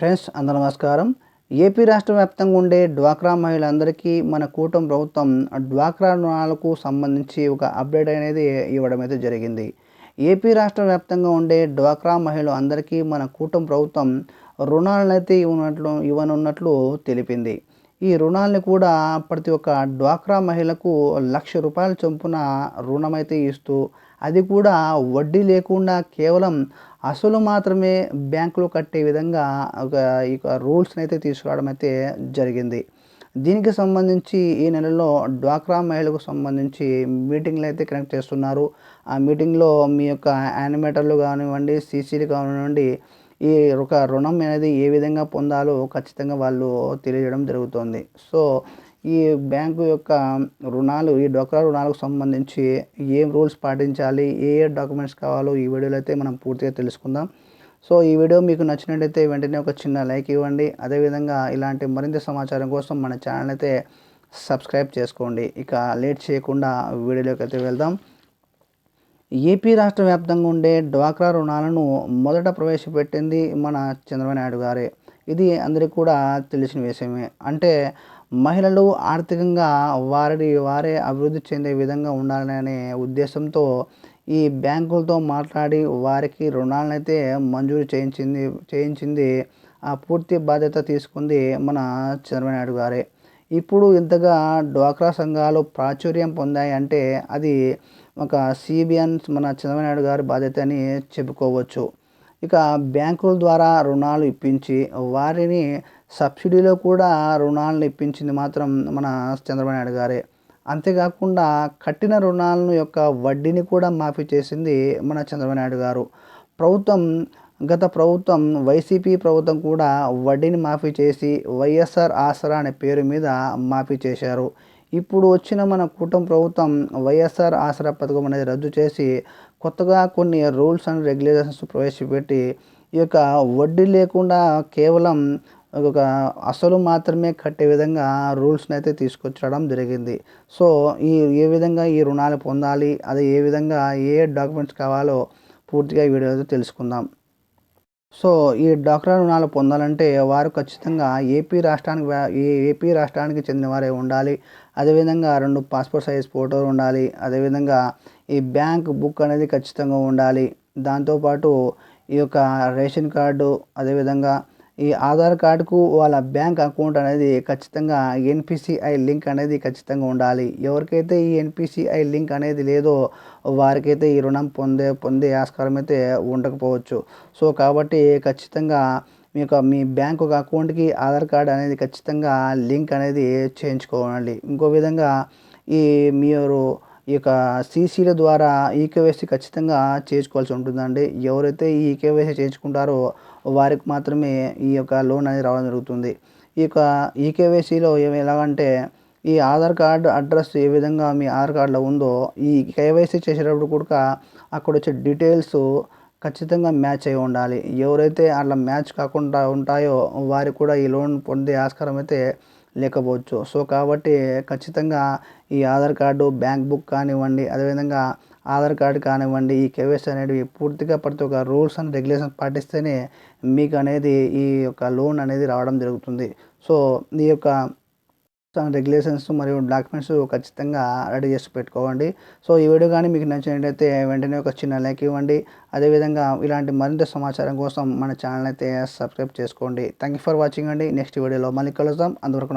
Friends అందరూ నమస్కారం. AP రాష్ట్ర వ్యాప్తంగా ఉండే డ్వాక్రా మహిళలందరికీ మన కూటమి ప్రభుత్వం డ్వాక్రా రుణాలకు సంబంధించి ఒక అప్డేట్ అనేది ఇవ్వడం అయితే జరిగింది. ఏపీ రాష్ట్ర వ్యాప్తంగా ఉండే డ్వాక్రా మహిళలు అందరికీ మన కూటమి ప్రభుత్వం రుణాలనైతే ఇవ్వనున్నట్లు తెలిపింది. ఈ రుణాలను కూడా ప్రతి ఒక్క డ్వాక్రా మహిళకు ₹1,00,000 చొప్పున రుణమైతే ఇస్తూ, అది కూడా వడ్డీ లేకుండా కేవలం అసలు మాత్రమే బ్యాంకులో కట్టే విధంగా ఇక రూల్స్‌నైతే తీసుకురావడం అయితే జరిగింది. దీనికి సంబంధించి ఈ నెలలో డ్వాక్రా మహిళలకు సంబంధించి మీటింగ్‌లైతే కండక్ట్ చేస్తున్నారు. ఆ మీటింగ్‌లో మీ యొక్క యానిమేటర్లు కానివ్వండి, సీసీలు కానివ్వండి, ఈ ఒక రుణం అనేది ఏ విధంగా పొందాలో ఖచ్చితంగా వాళ్ళు తెలియజేయడం జరుగుతోంది. సో, ఈ బ్యాంకు యొక్క ఈ డ్వాక్రా రుణాలకు సంబంధించి ఏం రూల్స్ పాటించాలి, ఏ డాక్యుమెంట్స్ కావాలో ఈ వీడియోలో అయితే మనం పూర్తిగా తెలుసుకుందాం. సో, ఈ వీడియో మీకు నచ్చినట్టయితే వెంటనే ఒక చిన్న లైక్ ఇవ్వండి. అదేవిధంగా ఇలాంటి మరింత సమాచారం కోసం మన ఛానల్ అయితే సబ్స్క్రైబ్ చేసుకోండి. ఇక లేట్ చేయకుండా వీడియోలోకి అయితే వెళ్దాం. ఏపీ రాష్ట్ర వ్యాప్తంగా ఉండే డ్వాక్రా రుణాలను మొదట ప్రవేశపెట్టింది మన చంద్రబాబు నాయుడు గారే. ఇది అందరికీ కూడా తెలిసిన విషయమే. అంటే మహిళలు ఆర్థికంగా వారే అభివృద్ధి చెందే విధంగా ఉండాలనే ఉద్దేశంతో ఈ బ్యాంకులతో మాట్లాడి వారికి రుణాలనైతే మంజూరు చేయించింది. ఆ పూర్తి బాధ్యత తీసుకుంది మన చంద్రబాబు నాయుడు గారే. ఇప్పుడు ఇంతగా డ్వాక్రా సంఘాలు ప్రాచుర్యం పొందాయి అంటే అది ఒక CBN మన చంద్రబాబు నాయుడు గారి బాధ్యత అని చెప్పుకోవచ్చు. ఇక బ్యాంకుల ద్వారా రుణాలు ఇప్పించి వారిని సబ్సిడీలో కూడా రుణాలను ఇప్పించింది మాత్రం మన చంద్రబాబు నాయుడు గారే. అంతేకాకుండా కట్టిన రుణాలను యొక్క వడ్డీని కూడా మాఫీ చేసింది మన చంద్రబాబు నాయుడు గారు. గత ప్రభుత్వం వైసీపీ ప్రభుత్వం కూడా వడ్డీని మాఫీ చేసి వైఎస్ఆర్ ఆసరా అనే పేరు మీద మాఫీ చేశారు. ఇప్పుడు వచ్చిన మన కూటమి ప్రభుత్వం వైఎస్ఆర్ ఆసరా పథకం అనేది రద్దు చేసి కొత్తగా కొన్ని రూల్స్ అండ్ రెగ్యులేషన్స్ ప్రవేశపెట్టి ఈ యొక్క వడ్డీ లేకుండా కేవలం ఒక అసలు మాత్రమే కట్టే విధంగా రూల్స్‌ని అయితే తీసుకొచ్చడం జరిగింది. సో, ఏ విధంగా ఈ రుణాలు పొందాలి, అది ఏ విధంగా ఏ డాక్యుమెంట్స్ కావాలో పూర్తిగా ఈ వీడియోలో తెలుసుకుందాం. సో, ఈ డ్వాక్రా రుణాలు పొందాలంటే వారు ఖచ్చితంగా ఏపీ రాష్ట్రానికి చెందిన వారే ఉండాలి. అదేవిధంగా 2 పాస్‌పోర్ట్ సైజ్ ఫోటోలు ఉండాలి. అదేవిధంగా ఈ బ్యాంక్ బుక్ అనేది ఖచ్చితంగా ఉండాలి. దాంతోపాటు ఈ యొక్క రేషన్ కార్డు, అదేవిధంగా ఈ ఆధార్ కార్డుకు వాళ్ళ బ్యాంక్ అకౌంట్ అనేది ఖచ్చితంగా NPCI లింక్ అనేది ఖచ్చితంగా ఉండాలి. ఎవరికైతే ఈ NPCI లింక్ అనేది లేదో వారికైతే ఈ రుణం పొందే ఆస్కారం అయితే ఉండకపోవచ్చు. సో, కాబట్టి ఖచ్చితంగా మీ బ్యాంక్ అకౌంట్‌కి ఆధార్ కార్డ్ అనేది ఖచ్చితంగా లింక్ అనేది చేయించుకోవాలి. ఇంకో విధంగా మీరు ఈ యొక్క సీసీల ద్వారా ఈకేవైసీ ఖచ్చితంగా చేసుకోవాల్సి ఉంటుందండి. ఎవరైతే ఈ ఈకేవైసీ చేయించుకుంటారో వారికి మాత్రమే ఈ యొక్క లోన్ అనేది రావడం జరుగుతుంది. ఈ యొక్క ఈకేవైసీలో ఎలాగంటే ఈ ఆధార్ కార్డ్ అడ్రస్ ఏ విధంగా మీ ఆధార్ కార్డ్‌లో ఉందో ఈ కేవైసీ చేసేటప్పుడు కూడా అక్కడొచ్చే డీటెయిల్స్ ఖచ్చితంగా మ్యాచ్ అయ్యి ఉండాలి. ఎవరైతే అట్లా మ్యాచ్ కాకుండా ఉంటాయో వారికి కూడా ఈ లోన్ పొందే ఆస్కారం అయితే లేకపోవచ్చు. సో, కాబట్టి ఖచ్చితంగా ఈ ఆధార్ కార్డు, బ్యాంక్ బుక్ కానివ్వండి, అదేవిధంగా ఆధార్ కార్డ్ కానివ్వండి, ఈ కేవైసీ అనేటివి పూర్తిగా ప్రతి ఒక్క రూల్స్ అండ్ రెగ్యులేషన్స్ పాటిస్తేనే మీకు అనేది ఈ యొక్క లోన్ అనేది రావడం జరుగుతుంది. సో, ఈ యొక్క రెగ్యులేషన్స్ మరియు డాక్యుమెంట్స్ ఖచ్చితంగా రెడీ చేసి పెట్టుకోండి. సో, ఈ వీడియో కానీ మీకు నచ్చినట్లయితే వెంటనే ఒక చిన్న లైక్ ఇవ్వండి. అదేవిధంగా ఇలాంటి మరింత సమాచారం కోసం మన ఛానల్ అయితే సబ్స్క్రైబ్ చేసుకోండి. థాంక్ యూ ఫర్ వాచింగ్ అండి. నెక్స్ట్ వీడియోలో మళ్ళీ కలుద్దాం. అంతవరకు